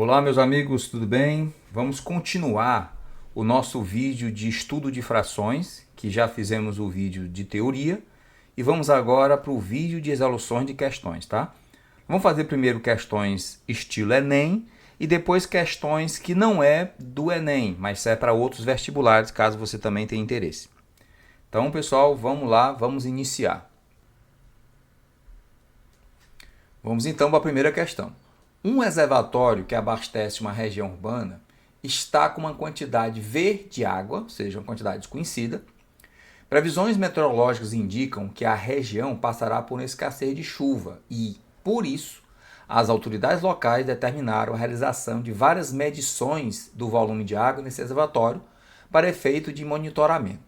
Olá, meus amigos, tudo bem? Vamos continuar o nosso vídeo de estudo de frações, que já fizemos o vídeo de teoria, e vamos agora para o vídeo de resoluções de questões, tá? Vamos fazer primeiro questões estilo Enem e depois questões que não é do Enem, mas é para outros vestibulares, caso você também tenha interesse. Então, pessoal, vamos lá, vamos iniciar. Vamos então para a primeira questão. Um reservatório que abastece uma região urbana está com uma quantidade V de água, ou seja, uma quantidade desconhecida. Previsões meteorológicas indicam que a região passará por uma escassez de chuva e, por isso, as autoridades locais determinaram a realização de várias medições do volume de água nesse reservatório para efeito de monitoramento.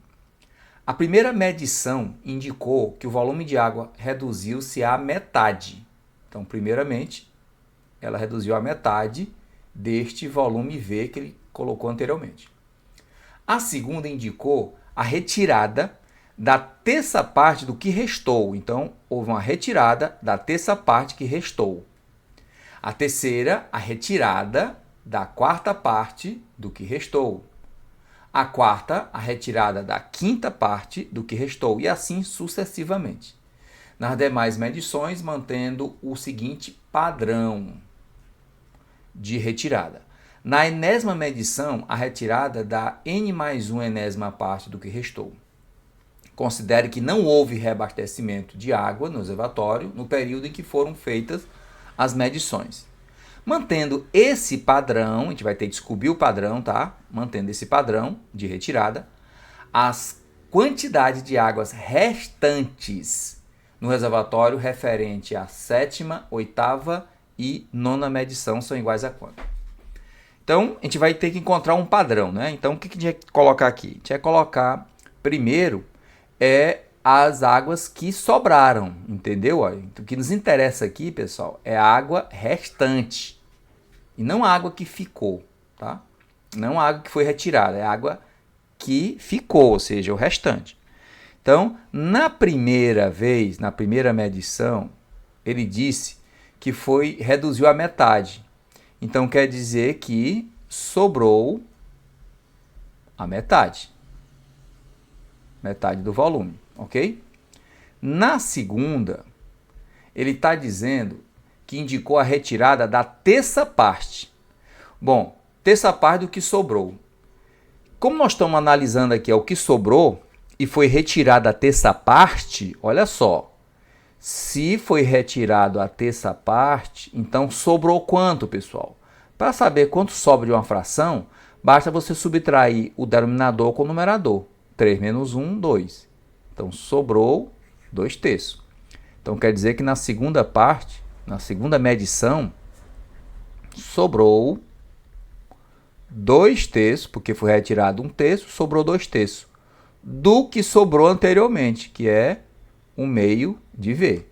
A primeira medição indicou que o volume de água reduziu-se à metade. Então, primeiramente, ela reduziu a metade deste volume V que ele colocou anteriormente. A segunda indicou a retirada da terça parte do que restou. Então, houve uma retirada da terça parte que restou. A terceira, a retirada da quarta parte do que restou. A quarta, a retirada da quinta parte do que restou. E assim sucessivamente. Nas demais medições, mantendo o seguinte padrão de retirada. Na enésima medição, a retirada dá n mais 1 enésima parte do que restou. Considere que não houve reabastecimento de água no reservatório no período em que foram feitas as medições. Mantendo esse padrão, a gente vai ter que descobrir o padrão, tá? Mantendo esse padrão de retirada, as quantidades de águas restantes no reservatório referente à sétima, oitava e nona medição são iguais a quanto? Então, a gente vai ter que encontrar um padrão, né? Então, o que a gente vai colocar aqui? A gente vai colocar, primeiro, as águas que sobraram, entendeu? O que nos interessa aqui, pessoal, é a água restante. E não a água que ficou, tá? Não a água que foi retirada, é a água que ficou, ou seja, o restante. Então, na primeira vez, na primeira medição, ele disse que reduziu a metade. Então, quer dizer que sobrou a metade. Metade do volume, ok? Na segunda, ele está dizendo que indicou a retirada da terça parte. Bom, terça parte do que sobrou. Como nós estamos analisando aqui o que sobrou e foi retirada a terça parte, olha só. Se foi retirado a terça parte, então sobrou quanto, pessoal? Para saber quanto sobra de uma fração, basta você subtrair o denominador com o numerador. 3 menos 1, 2. Então, sobrou 2 terços. Então, quer dizer que na segunda parte, na segunda medição, sobrou 2 terços, porque foi retirado 1 terço, sobrou 2 terços. Do que sobrou anteriormente, que é 1/2 de V.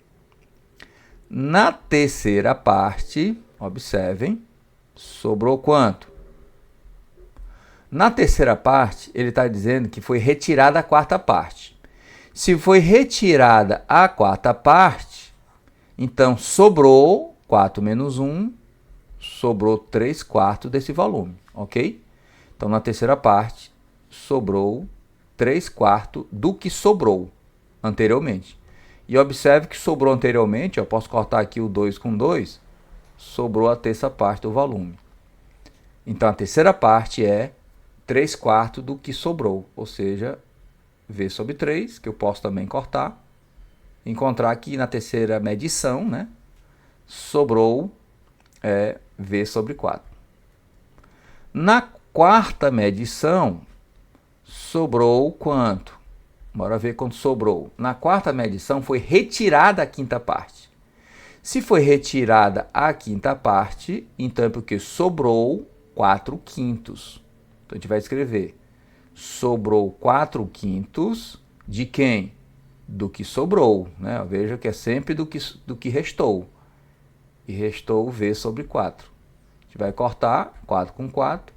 Na terceira parte, observem, sobrou quanto? Na terceira parte, ele está dizendo que foi retirada a quarta parte. Se foi retirada a quarta parte, então sobrou 4 menos 1, sobrou 3/4 desse volume, ok? Então, na terceira parte, sobrou 3/4 do que sobrou anteriormente. E observe que sobrou anteriormente, eu posso cortar aqui o 2 com 2, sobrou a terça parte do volume. Então, a terceira parte é 3/4 do que sobrou, ou seja, V sobre 3, que eu posso também cortar, encontrar aqui na terceira medição, né, sobrou V sobre 4. Na quarta medição, sobrou quanto? Bora ver quanto sobrou. Na quarta medição foi retirada a quinta parte. Se foi retirada a quinta parte, então é porque sobrou 4/5. Então a gente vai escrever. Sobrou 4/5 de quem? Do que sobrou, né? Veja que é sempre do que restou. E restou V sobre 4. A gente vai cortar 4 com 4.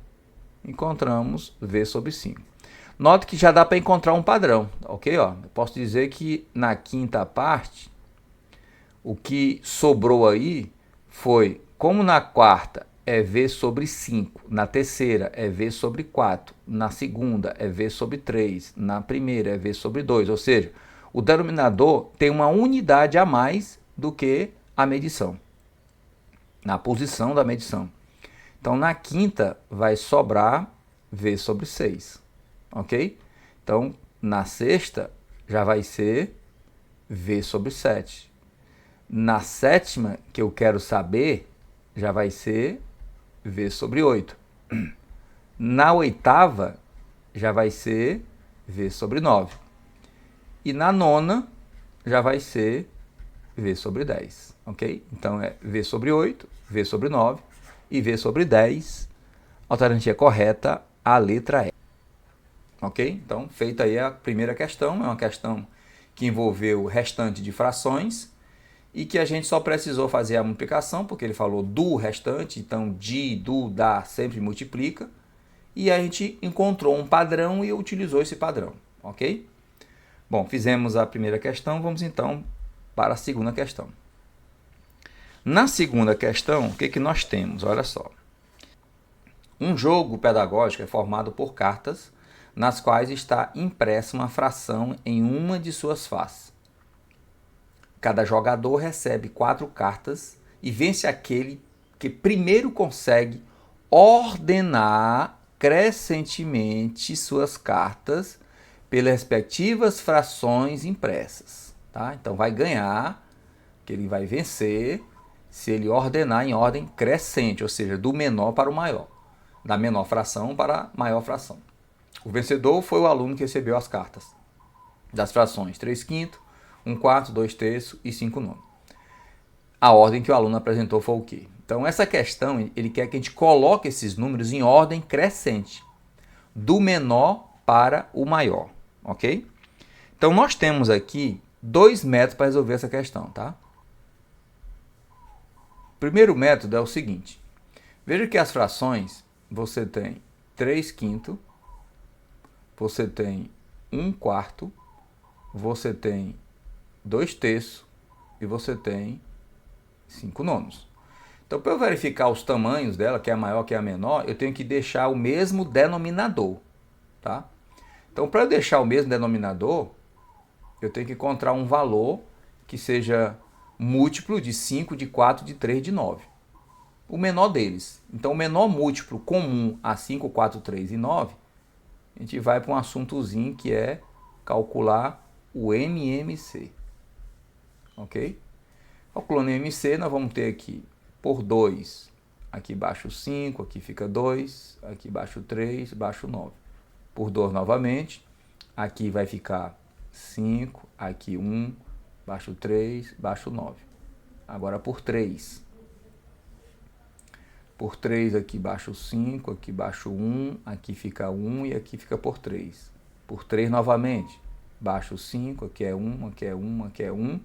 Encontramos V sobre 5. Note que já dá para encontrar um padrão, ok? Eu posso dizer que na quinta parte, o que sobrou aí foi, como na quarta é V sobre 5, na terceira é V sobre 4, na segunda é V sobre 3, na primeira é V sobre 2, ou seja, o denominador tem uma unidade a mais do que a medição, na posição da medição. Então, na quinta vai sobrar V sobre 6, ok? Então, na sexta já vai ser V sobre 7. Na sétima, que eu quero saber, já vai ser V sobre 8. Na oitava, já vai ser V sobre 9. E na nona, já vai ser V sobre 10, ok? Então, é V sobre 8, V sobre 9 e V sobre 10. Alternativa correta, a letra E. Ok? Então, feita aí a primeira questão, é uma questão que envolveu o restante de frações e que a gente só precisou fazer a multiplicação, porque ele falou do restante, então de, do, da sempre multiplica, e a gente encontrou um padrão e utilizou esse padrão, ok? Bom, fizemos a primeira questão, vamos então para a segunda questão. Na segunda questão, o que nós temos? Olha só. Um jogo pedagógico é formado por cartas, nas quais está impressa uma fração em uma de suas faces. Cada jogador recebe 4 cartas e vence aquele que primeiro consegue ordenar crescentemente suas cartas pelas respectivas frações impressas. Tá? Então vai ganhar, que ele vai vencer, se ele ordenar em ordem crescente, ou seja, do menor para o maior, da menor fração para a maior fração. O vencedor foi o aluno que recebeu as cartas das frações 3/5, 1/4, 2/3 e 5/9. A ordem que o aluno apresentou foi o quê? Então, essa questão, ele quer que a gente coloque esses números em ordem crescente, do menor para o maior, ok? Então, nós temos aqui 2 métodos para resolver essa questão, tá? O primeiro método é o seguinte. Veja que as frações, você tem 3/5, você tem 1/4, você tem 2/3 e você tem 5/9. Então, para eu verificar os tamanhos dela, que é a maior, que é a menor, eu tenho que deixar o mesmo denominador, tá? Então, para eu deixar o mesmo denominador, eu tenho que encontrar um valor que seja múltiplo de 5, de 4, de 3, de 9. O menor deles. Então, o menor múltiplo comum a 5, 4, 3 e 9, a gente vai para um assuntozinho que é calcular o MMC. Ok? Calculando o MMC, nós vamos ter aqui por 2, aqui baixo 5, aqui fica 2, aqui baixo 3, baixo 9. Por 2 novamente, aqui vai ficar 5, aqui 1, baixo 3, baixo 9. Agora por 3. Por 3 aqui baixo 5, aqui baixo 1, aqui fica 1 e aqui fica por 3. Por 3 novamente, baixo 5, aqui é 1, aqui é 1, aqui é 1,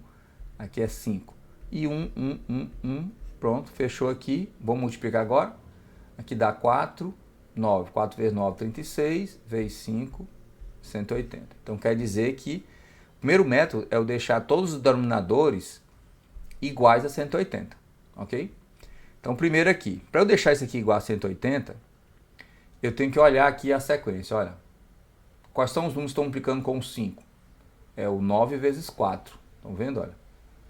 aqui é 5. E 1, 1, 1, 1, pronto, fechou aqui. Vamos multiplicar agora. Aqui dá 4, 9. 4 vezes 9, 36, vezes 5, 180. Então quer dizer que o primeiro método é eu deixar todos os denominadores iguais a 180, ok? Então, primeiro aqui, para eu deixar isso aqui igual a 180, eu tenho que olhar aqui a sequência. Olha, quais são os números que estão multiplicando com o 5? É o 9 vezes 4. Estão vendo? Olha,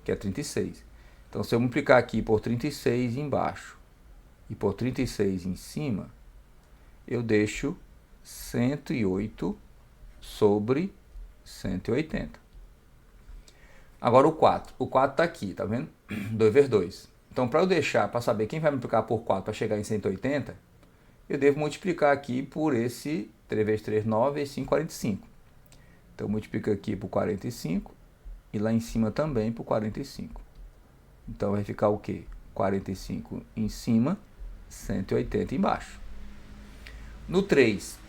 que é 36. Então, se eu multiplicar aqui por 36 embaixo e por 36 em cima, eu deixo 108 sobre 180. Agora o 4. O 4 está aqui, tá vendo? 2 vezes 2. Então, para eu deixar, para saber quem vai multiplicar por 4 para chegar em 180, eu devo multiplicar aqui por esse 3 vezes 3, 9, e 5, 45. Então, eu multiplico aqui por 45 e lá em cima também por 45. Então, vai ficar o quê? 45 em cima, 180 embaixo. No 3,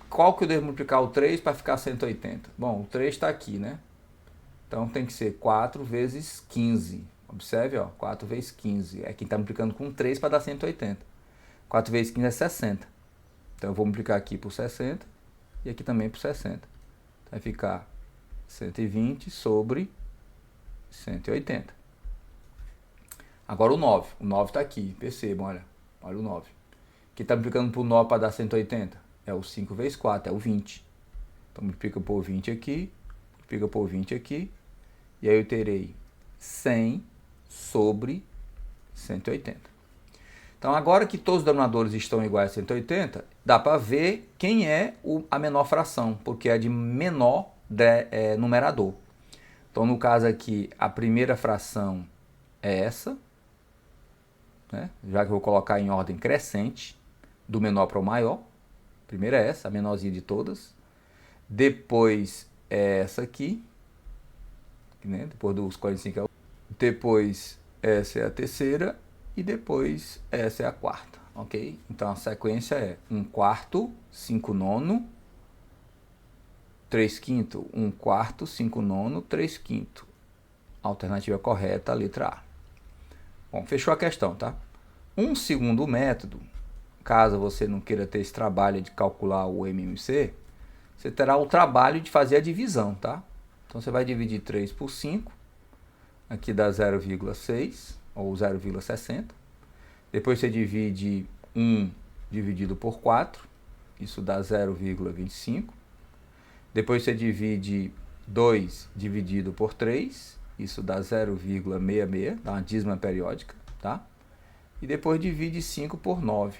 qual que eu devo multiplicar o 3 para ficar 180? Bom, o 3 está aqui, né? Então, tem que ser 4 vezes 15. Observe, ó, 4 vezes 15. É quem está multiplicando com 3 para dar 180. 4 vezes 15 é 60. Então, eu vou multiplicar aqui por 60 e aqui também por 60. Então, vai ficar 120 sobre 180. Agora o 9. O 9 está aqui. Percebam, olha. Olha o 9. Que está multiplicando por 9 para dar 180? É o 5 vezes 4, é o 20. Então multiplica por 20 aqui, multiplica por 20 aqui, e aí eu terei 100 sobre 180. Então agora que todos os denominadores estão iguais a 180, dá para ver quem é a menor fração, porque é de menor numerador. Então no caso aqui, a primeira fração é essa, né? Já que eu vou colocar em ordem crescente, do menor para o maior. Primeiro é essa, a menorzinha de todas. Depois é essa aqui, né? Depois dos 45. Depois essa é a terceira e depois essa é a quarta, ok? Então a sequência é 1/4, 5/9, 3/5, 1/4, 5/9, 3/5. Alternativa correta, a letra A. Bom, fechou a questão, tá? Um segundo método, caso você não queira ter esse trabalho de calcular o MMC, você terá o trabalho de fazer a divisão, tá? Então você vai dividir 3 por 5, aqui dá 0,6 ou 0,60. Depois você divide 1 dividido por 4, isso dá 0,25. Depois você divide 2 dividido por 3, isso dá 0,66, dá uma dízima periódica, tá? E depois divide 5 por 9,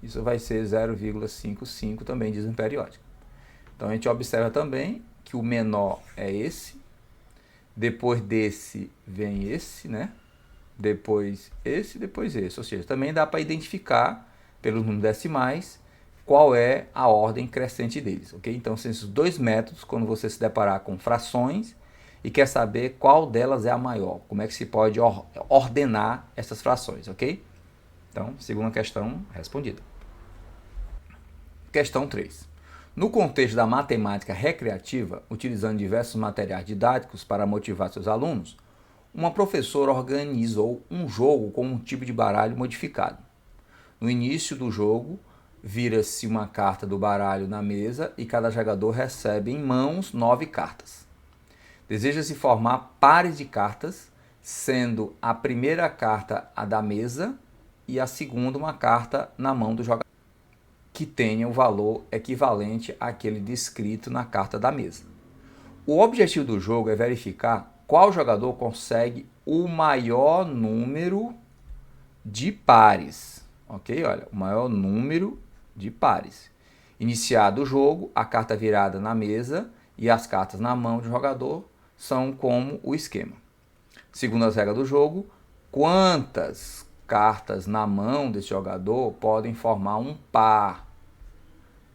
isso vai ser 0,55, também dízima periódica. Então a gente observa também que o menor é esse, depois desse vem esse, né? Depois esse, depois esse. Ou seja, também dá para identificar pelos números decimais qual é a ordem crescente deles, ok? Então são esses dois métodos quando você se deparar com frações e quer saber qual delas é a maior, como é que se pode ordenar essas frações, ok? Então, segunda questão respondida. Questão 3. No contexto da matemática recreativa, utilizando diversos materiais didáticos para motivar seus alunos, uma professora organizou um jogo com um tipo de baralho modificado. No início do jogo, vira-se uma carta do baralho na mesa e cada jogador recebe em mãos 9 cartas. Deseja-se formar pares de cartas, sendo a primeira carta a da mesa e a segunda uma carta na mão do jogador, que tenha o valor equivalente àquele descrito na carta da mesa. O objetivo do jogo é verificar qual jogador consegue o maior número de pares, ok? Olha, o maior número de pares. Iniciado o jogo, a carta virada na mesa e as cartas na mão do jogador são como o esquema. Segundo as regras do jogo, quantas cartas na mão desse jogador podem formar um par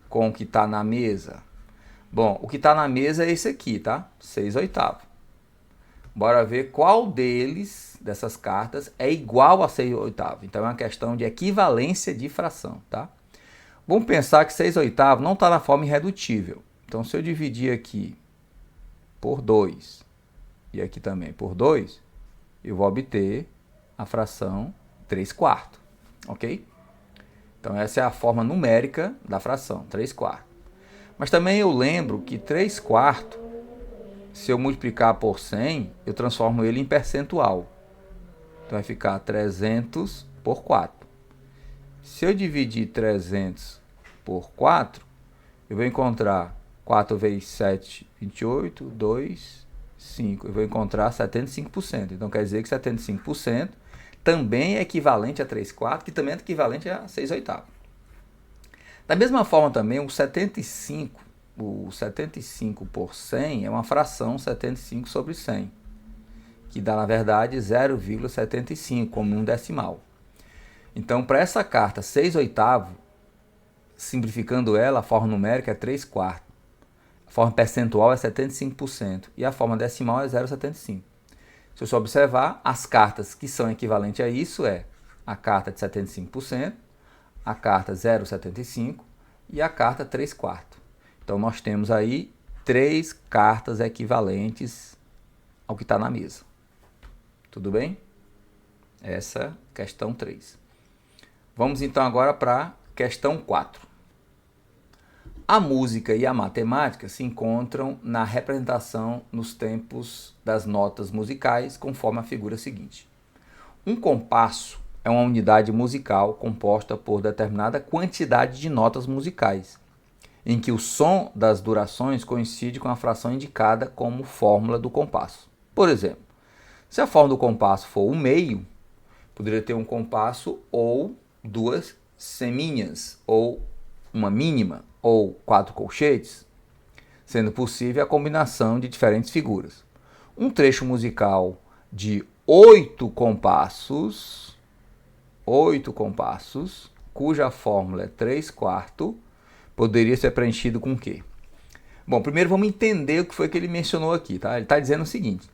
com o que está na mesa? Bom, o que está na mesa é esse aqui, tá? 6/8. Bora ver qual dessas cartas, é igual a 6/8. Então é uma questão de equivalência de fração, tá? Vamos pensar que 6/8 não está na forma irredutível. Então se eu dividir aqui por 2 e aqui também por 2, eu vou obter a fração 3/4, ok? Então essa é a forma numérica da fração, 3/4. Mas também eu lembro que 3/4, se eu multiplicar por 100, eu transformo ele em percentual. Então vai ficar 300 por 4. Se eu dividir 300 por 4, eu vou encontrar 4 vezes 7, 28, 2, 5. Eu vou encontrar 75%. Então quer dizer que 75% também é equivalente a 3/4, que também é equivalente a 6/8. Da mesma forma também, o 75 por 100 é uma fração 75 sobre 100, que dá na verdade 0,75 como um decimal. Então para essa carta 6/8, simplificando ela, a forma numérica é 3/4. A forma percentual é 75% e a forma decimal é 0,75. Se você observar, as cartas que são equivalentes a isso é a carta de 75%, a carta 0,75 e a carta 3/4. Então nós temos aí 3 cartas equivalentes ao que está na mesa. Tudo bem? Essa é questão 3. Vamos então agora para questão 4. A música e a matemática se encontram na representação nos tempos das notas musicais, conforme a figura seguinte. Um compasso é uma unidade musical composta por determinada quantidade de notas musicais, em que o som das durações coincide com a fração indicada como fórmula do compasso. Por exemplo, se a fórmula do compasso for 1/2, poderia ter um compasso ou 2 seminhas, ou uma mínima, ou 4 colchetes, sendo possível a combinação de diferentes figuras. Um trecho musical de 8 compassos, cuja fórmula é 3/4, poderia ser preenchido com o quê? Bom, primeiro vamos entender o que foi que ele mencionou aqui, tá? Ele está dizendo o seguinte,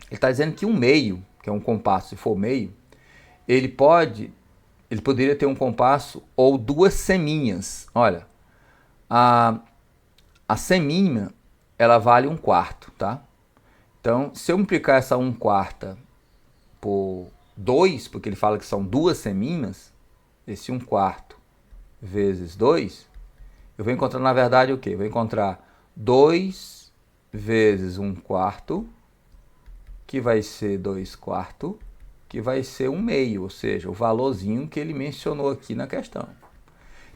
ele está dizendo que 1/2, que é um compasso, se for meio, ele poderia ter um compasso ou 2 seminhas. Olha, a semínima, ela vale 1/4, tá? Então, se eu multiplicar essa 1/4 por 2, porque ele fala que são 2 semínimas, esse 1/4 vezes 2, eu vou encontrar, na verdade, o quê? Eu vou encontrar 2 vezes 1/4, que vai ser 2/4, que vai ser 1/2, ou seja, o valorzinho que ele mencionou aqui na questão.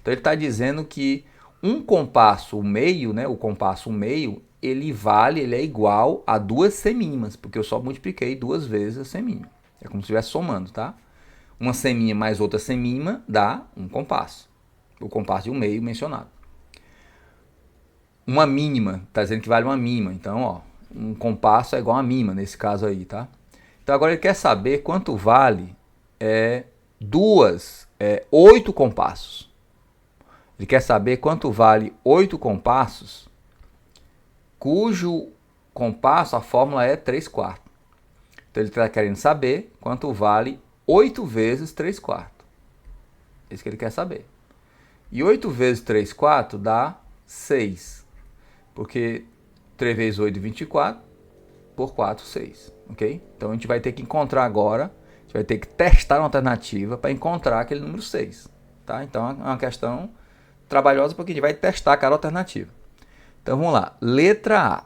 Então, ele está dizendo que um compasso 1/2, né, o compasso 1/2, ele é igual a 2 semínimas, porque eu só multipliquei 2 vezes a semínima. É como se estivesse somando, tá? Uma semínima mais outra semínima dá um compasso. O compasso de 1/2 mencionado. Uma mínima, está dizendo que vale uma mínima. Então, ó, um compasso é igual a mínima nesse caso aí, tá? Então, agora ele quer saber quanto vale 8 compassos. Ele quer saber quanto vale 8 compassos, cujo compasso, a fórmula é 3/4. Então, ele está querendo saber quanto vale 8 vezes 3/4. É isso que ele quer saber. E 8 vezes 3/4 dá 6. Porque 3 vezes 8 é 24, por 4, 6. Ok? Então, a gente vai ter que encontrar agora, a gente vai ter que testar uma alternativa para encontrar aquele número 6. Tá? Então, é uma questão trabalhosa porque a gente vai testar cada alternativa. Então, vamos lá. Letra A.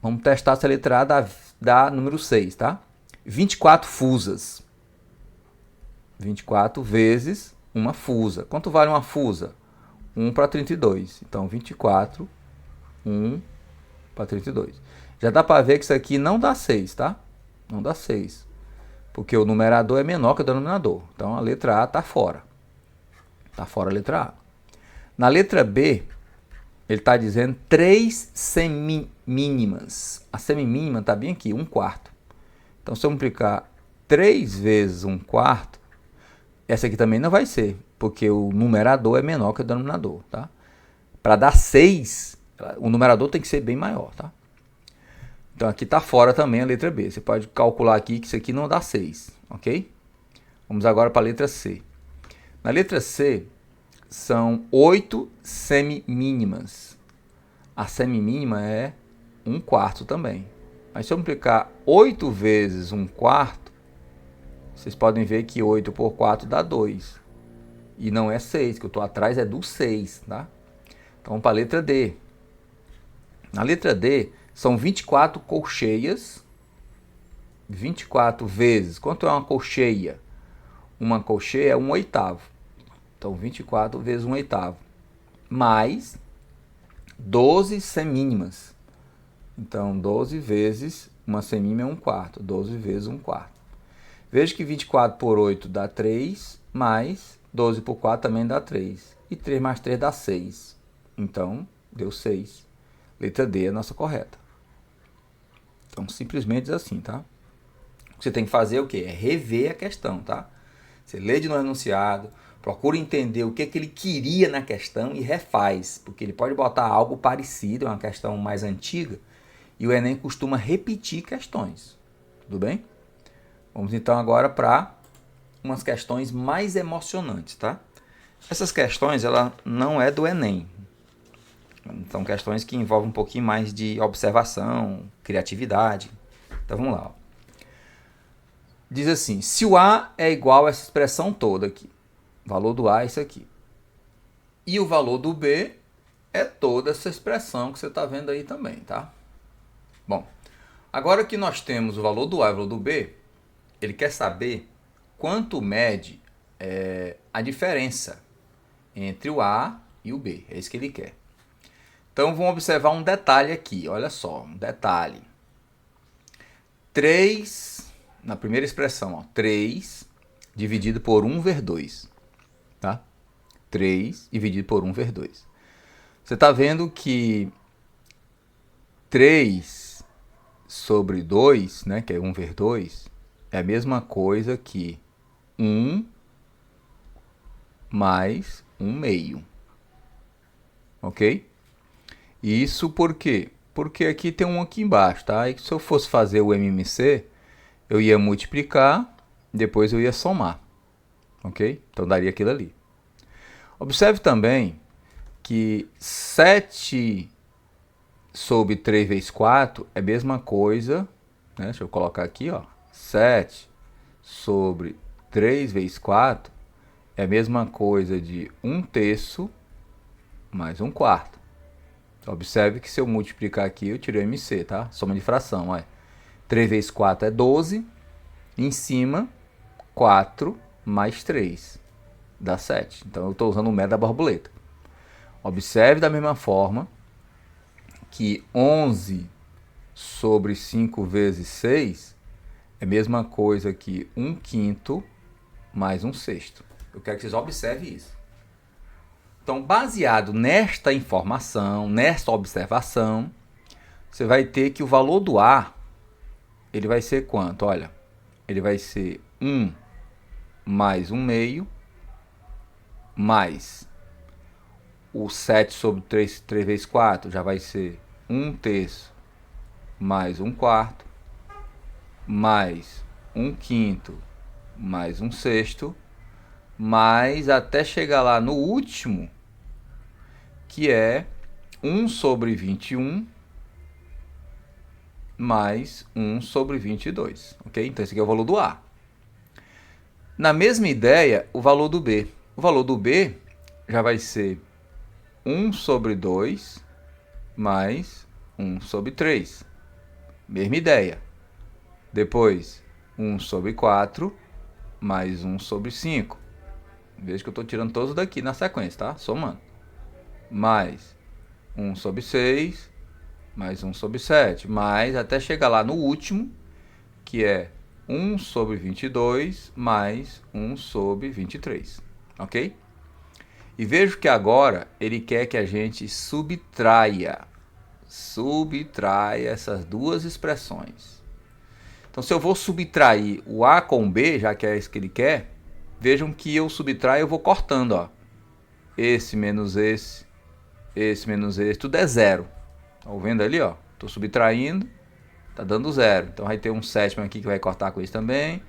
Vamos testar se a letra A dá número 6, tá? 24 fusas. 24 vezes uma fusa. Quanto vale uma fusa? 1 para 32. Então, 24, 1 para 32. Já dá para ver que isso aqui não dá 6, tá? Não dá 6. Porque o numerador é menor que o denominador. Então, a letra A está fora. Está fora a letra A. Na letra B, ele está dizendo 3 semimínimas. A semimínima está bem aqui, 1/4. Então, se eu multiplicar 3 vezes 1/4, essa aqui também não vai ser, porque o numerador é menor que o denominador, tá? Para dar 6, o numerador tem que ser bem maior, tá? Então, aqui está fora também a letra B. Você pode calcular aqui que isso aqui não dá 6, ok? Vamos agora para a letra C. Na letra C, são 8 semimínimas. A semimínima é 1/4 também. Mas se eu multiplicar 8 vezes 1/4, vocês podem ver que 8 por 4 dá 2. E não é 6, que eu estou atrás é do 6, tá? Então, vamos para a letra D. Na letra D, são 24 colcheias. 24 vezes. Quanto é uma colcheia? Uma colcheia é 1/8. Então, 24 vezes 1/8. Mais 12 semínimas. Então, 12 vezes uma semínima é 1/4. 12 vezes 1/4. Veja que 24 por 8 dá 3, mais 12 por 4 também dá 3. E 3 mais 3 dá 6. Então, deu 6. Letra D é a nossa correta. Então, simplesmente assim, tá? O que você tem que fazer é o quê? É rever a questão, tá? Você lê de novo o enunciado, procura entender o que ele queria na questão e refaz, porque ele pode botar algo parecido, é uma questão mais antiga, e o Enem costuma repetir questões. Tudo bem? Vamos então agora para umas questões mais emocionantes, tá? Essas questões, ela não é do Enem. São questões que envolvem um pouquinho mais de observação, criatividade. Então vamos lá. Diz assim, se o A é igual a essa expressão toda aqui, o valor do A é isso aqui, e o valor do B é toda essa expressão que você está vendo aí também, tá? Bom, agora que nós temos o valor do A e o valor do B, ele quer saber quanto mede a diferença entre o A e o B. É isso que ele quer. Então vamos observar um detalhe aqui. Olha só, um detalhe. 3, na primeira expressão, ó, 3 dividido por 1 vezes 2. Tá? 3 dividido por 1 vezes 2. Você está vendo que 3 sobre 2, né, que é 1 vezes 2, é a mesma coisa que 1 mais 1 meio. Ok? E isso por quê? Porque aqui tem um aqui embaixo, tá? E se eu fosse fazer o MMC, eu ia multiplicar, depois eu ia somar. Ok? Então daria aquilo ali. Observe também que 7 sobre 3 vezes 4 é a mesma coisa, né? Deixa eu colocar aqui, ó. 7 sobre 3 vezes 4 é a mesma coisa de 1/3 mais 1/4. Observe que se eu multiplicar aqui, eu tiro o MC, tá? Soma de fração, olha. 3 vezes 4 é 12. Em cima, 4 mais 3 dá 7. Então eu estou usando o método da borboleta. Observe da mesma forma que 11 sobre 5 vezes 6 é a mesma coisa que 1/5 mais 1/6. Eu quero que vocês observem isso. Então, baseado nesta informação, nesta observação, você vai ter que o valor do A, ele vai ser quanto? Olha, ele vai ser 1 mais 1 meio, mais o 7 sobre 3 vezes 4, já vai ser 1/3 mais 1/4, mais 1/5 mais 1/6, mais até chegar lá no último, que é 1 sobre 21 mais 1 sobre 22, ok? Então esse aqui é o valor do A. Na mesma ideia, o valor do B. O valor do B já vai ser 1 sobre 2 mais 1 sobre 3. Mesma ideia. Depois, 1 sobre 4 mais 1 sobre 5. Veja que eu estou tirando todos daqui na sequência, tá? Somando. Mais 1 sobre 6, mais 1 sobre 7, mais até chegar lá no último, que é 1 sobre 22 mais 1 sobre 23, ok? E vejo que agora ele quer que a gente subtraia essas duas expressões. Então, se eu vou subtrair o A com o B, já que é isso que ele quer, vejam que eu subtraio, eu vou cortando, ó. Esse menos esse menos esse, tudo é zero. Estão vendo ali, ó? Estou subtraindo, tá dando zero. Então vai ter um sétimo aqui que vai cortar com esse também.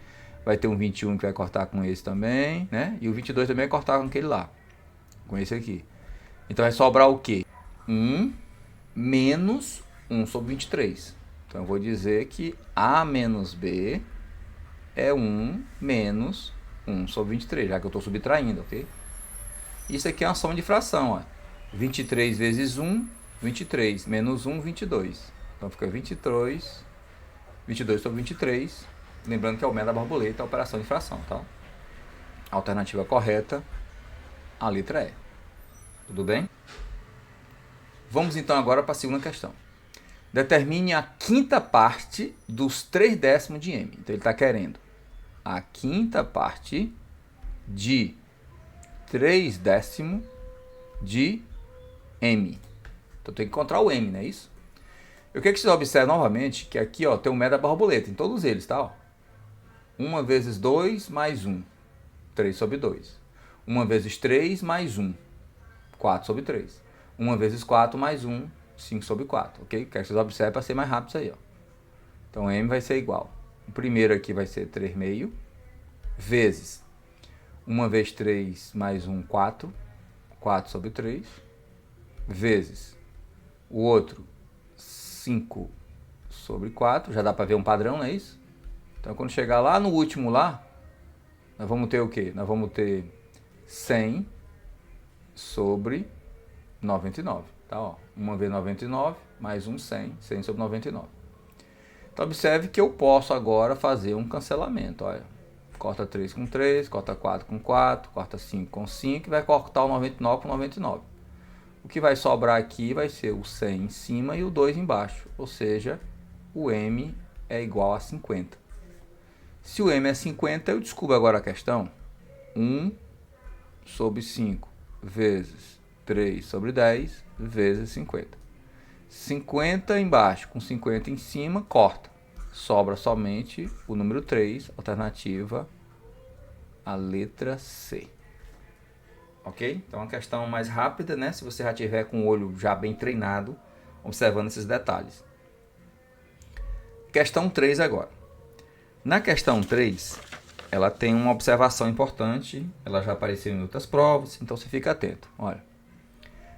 Vai ter um 21 que vai cortar com esse também, né? E o 22 também vai cortar com aquele lá. Com esse aqui. Então vai sobrar o quê? 1 menos 1 sobre 23. Então eu vou dizer que A menos B é 1 menos 1 sobre 23, já que eu estou subtraindo, ok? Isso aqui é uma soma de fração, ó. 23 vezes 1, 23. Menos 1, 22. Então fica 22 sobre 23. Lembrando que é o método da borboleta, a operação de fração, tá? A alternativa correta, a letra E. Tudo bem? Vamos então agora para a segunda questão. Determine a quinta parte dos 3/10 de M. Então ele está querendo a quinta parte de 3/10 de M. Então tem que encontrar o M, não é isso? Eu quero que vocês observem novamente que aqui, ó, tem o método da borboleta em todos eles, tá? Ó. 1 vezes 2 mais 1, 3 sobre 2. 1 vezes 3 mais 1, 4 sobre 3. 1 vezes 4 mais 1, 5 sobre 4, ok? Quero que vocês observem para ser mais rápido isso aí, ó. Então M vai ser igual. O primeiro aqui vai ser 3 meio, vezes 1 vezes 3 mais 1, 4. 4 sobre 3, vezes o outro 5 sobre 4, já dá para ver um padrão, não é isso? Então quando chegar lá no último lá, nós vamos ter o quê? Nós vamos ter 100 sobre 99, tá? Ó, 1 vezes 99, mais um 100, 100 sobre 99. Então observe que eu posso agora fazer um cancelamento, olha. corta 3 com 3, corta 4 com 4, corta 5 com 5 e vai cortar o 99 com 99. O que vai sobrar aqui vai ser o 100 em cima e o 2 embaixo, ou seja, o m é igual a 50. Se o m é 50, eu descubro agora a questão. 1 sobre 5 vezes 3 sobre 10 vezes 50. 50 embaixo com 50 em cima, corta. Sobra somente o número 3, alternativa a letra C. Ok? Então, uma questão mais rápida, né? Se você já tiver com o olho já bem treinado, observando esses detalhes. Questão 3 agora. Na questão 3, ela tem uma observação importante, ela já apareceu em outras provas, então você fica atento. Olha,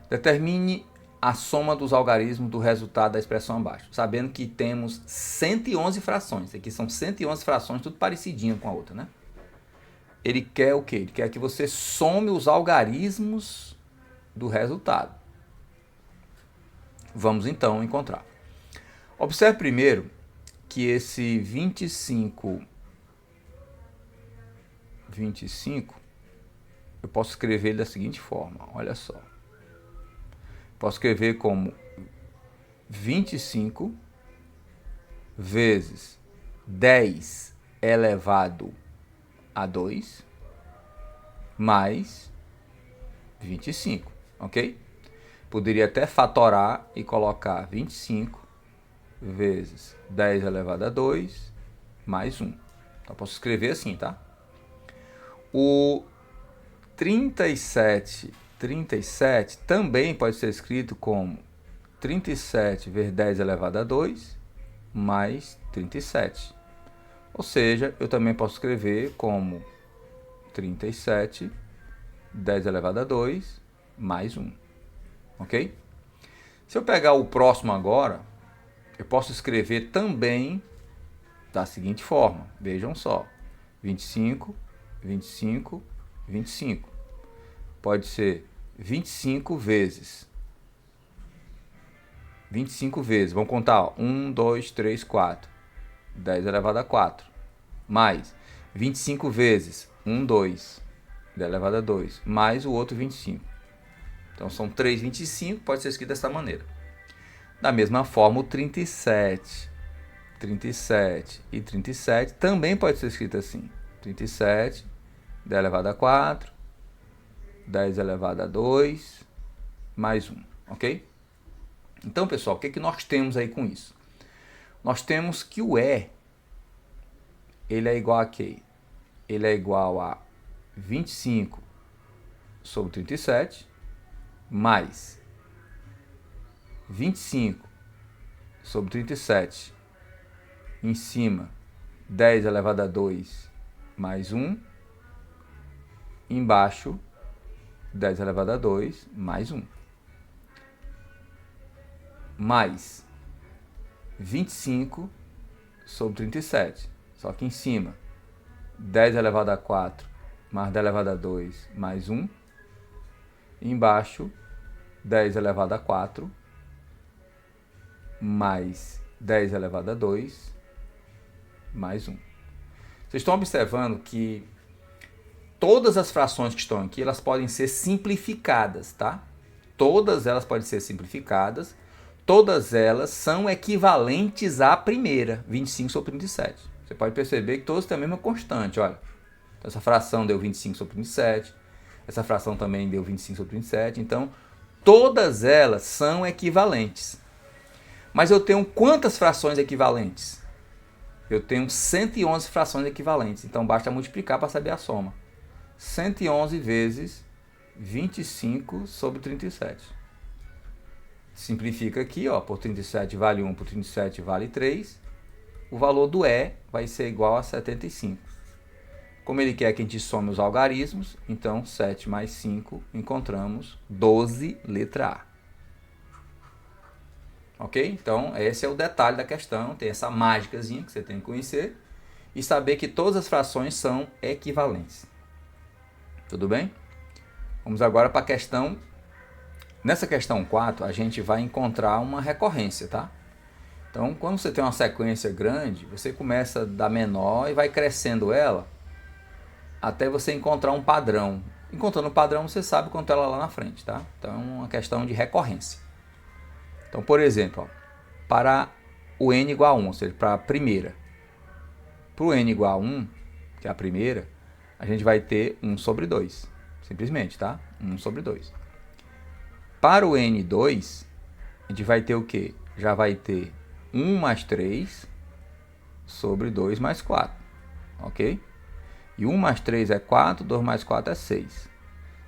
determine a soma dos algarismos do resultado da expressão abaixo, sabendo que temos 111 frações. Aqui são 111 frações, tudo parecidinho com a outra, né? Ele quer o quê? Ele quer que você some os algarismos do resultado. Vamos então encontrar. Observe primeiro que esse 25, eu posso escrever ele da seguinte forma, olha só. Posso escrever como 25 vezes 10 elevado a 2 mais 25, ok? Poderia até fatorar e colocar 25 vezes 10 elevado a 2 mais 1. Então, posso escrever assim, tá? O 37 também pode ser escrito como 37 vezes 10 elevado a 2 mais 37. Ou seja, eu também posso escrever como 37, 10 elevado a 2, mais 1. Ok? Se eu pegar o próximo agora, eu posso escrever também da seguinte forma. Vejam só. 25, 25, 25. Pode ser 25 vezes. Vamos contar. Ó. 1, 2, 3, 4. 10 elevado a 4. Mais 25 vezes 1, 2. 10 elevado a 2. Mais o outro 25. Então, são 3, 25. Pode ser escrito dessa maneira. Da mesma forma, o 37 e 37 também pode ser escrito assim. 37, 10 elevado a 4, 10 elevado a 2, mais 1, ok? Então, pessoal, o que nós temos aí com isso? Nós temos que o E, ele é igual a quê? Ele é igual a 25 sobre 37, mais 25 sobre 37, em cima, 10 elevado a 2, mais 1, embaixo, 10 elevado a 2, mais 1. Mais 25 sobre 37. Só que em cima, 10 elevado a 4, mais 10 elevado a 2, mais 1. Embaixo, 10 elevado a 4, mais 10 elevado a 2, mais 1. Vocês estão observando que todas as frações que estão aqui, elas podem ser simplificadas, tá? Todas elas podem ser simplificadas. Todas elas são equivalentes à primeira, 25 sobre 37. Você pode perceber que todas têm a mesma constante, olha. Então, essa fração deu 25 sobre 37. Essa fração também deu 25 sobre 37. Então, todas elas são equivalentes. Mas eu tenho quantas frações equivalentes? Eu tenho 111 frações equivalentes. Então, basta multiplicar para saber a soma. 111 vezes 25 sobre 37. Simplifica aqui, ó, por 37 vale 1, por 37 vale 3. O valor do E vai ser igual a 75. Como ele quer que a gente some os algarismos, então 7 mais 5, encontramos 12, letra A. Ok? Então, esse é o detalhe da questão. Tem essa mágicazinha que você tem que conhecer e saber que todas as frações são equivalentes. Tudo bem? Vamos agora para a questão. Nessa questão 4, a gente vai encontrar uma recorrência, tá? Então, quando você tem uma sequência grande, você começa da menor e vai crescendo ela até você encontrar um padrão. Encontrando o padrão, você sabe quanto ela lá na frente, tá? Então é uma questão de recorrência. Então, por exemplo, ó, para o n igual a 1, ou seja, para a primeira. Para o n igual a 1, que é a primeira, a gente vai ter 1 sobre 2. Simplesmente, tá? 1 sobre 2. Para o n2, a gente vai ter o quê? Já vai ter 1 mais 3 sobre 2 mais 4. Ok? E 1 mais 3 é 4, 2 mais 4 é 6.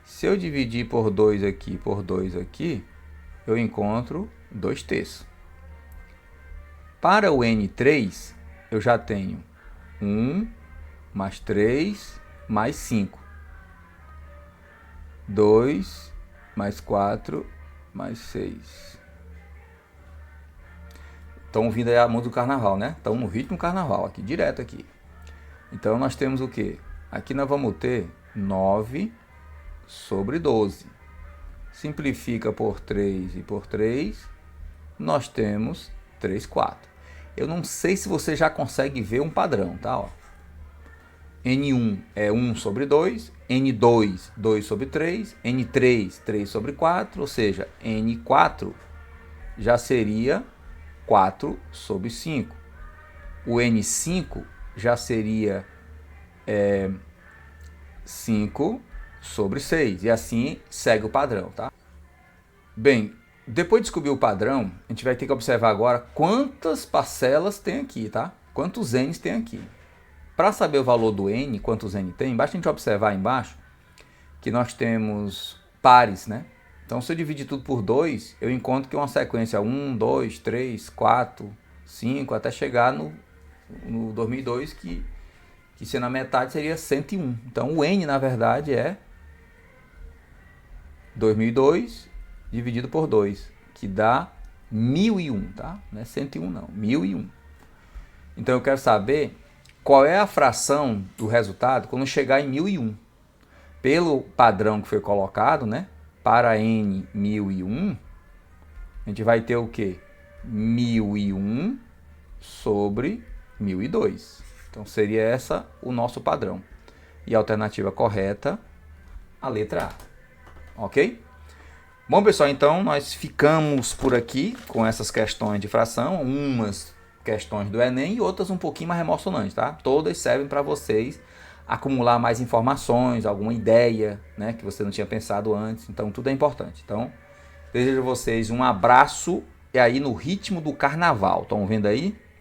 Se eu dividir por 2 aqui, por 2 aqui, eu encontro 2 terços. Para o n3, eu já tenho 1 mais 3 mais 5. 2 mais 4 mais 6. Estão ouvindo aí a música do carnaval, né? Estão no ritmo do carnaval, aqui, direto aqui. Então, nós temos o quê? Aqui nós vamos ter 9 sobre 12. Simplifica por 3 e por 3, nós temos 3 quartos. Eu não sei se você já consegue ver um padrão, tá? Ó. N1 é 1 sobre 2, N2, 2 sobre 3, N3, 3 sobre 4, ou seja, N4 já seria 4 sobre 5. O N5 já seria 5 sobre 6. E assim segue o padrão, tá? Bem, depois de descobrir o padrão, a gente vai ter que observar agora quantas parcelas tem aqui, tá? Quantos n's tem aqui. Para saber o valor do n, quantos n tem, basta a gente observar embaixo que nós temos pares, né? Então, se eu dividir tudo por 2, eu encontro que é uma sequência 1, 2, 3, 4, 5, até chegar no 2002, que sendo a metade seria 101. Então, o n, na verdade, é 2002 dividido por 2, que dá 1001, tá? Não é 101 não, 1001. Então, eu quero saber qual é a fração do resultado quando chegar em 1001. Pelo padrão que foi colocado, né? Para n 1001, a gente vai ter o quê? 1001 sobre 1002. Então, seria essa o nosso padrão. E a alternativa correta, a letra A. Ok? Bom, pessoal, então nós ficamos por aqui com essas questões de fração. Umas questões do Enem e outras um pouquinho mais emocionantes, tá? Todas servem para vocês acumular mais informações, alguma ideia, né, que você não tinha pensado antes. Então, tudo é importante. Então, desejo a vocês um abraço e aí no ritmo do carnaval. Estão vendo aí?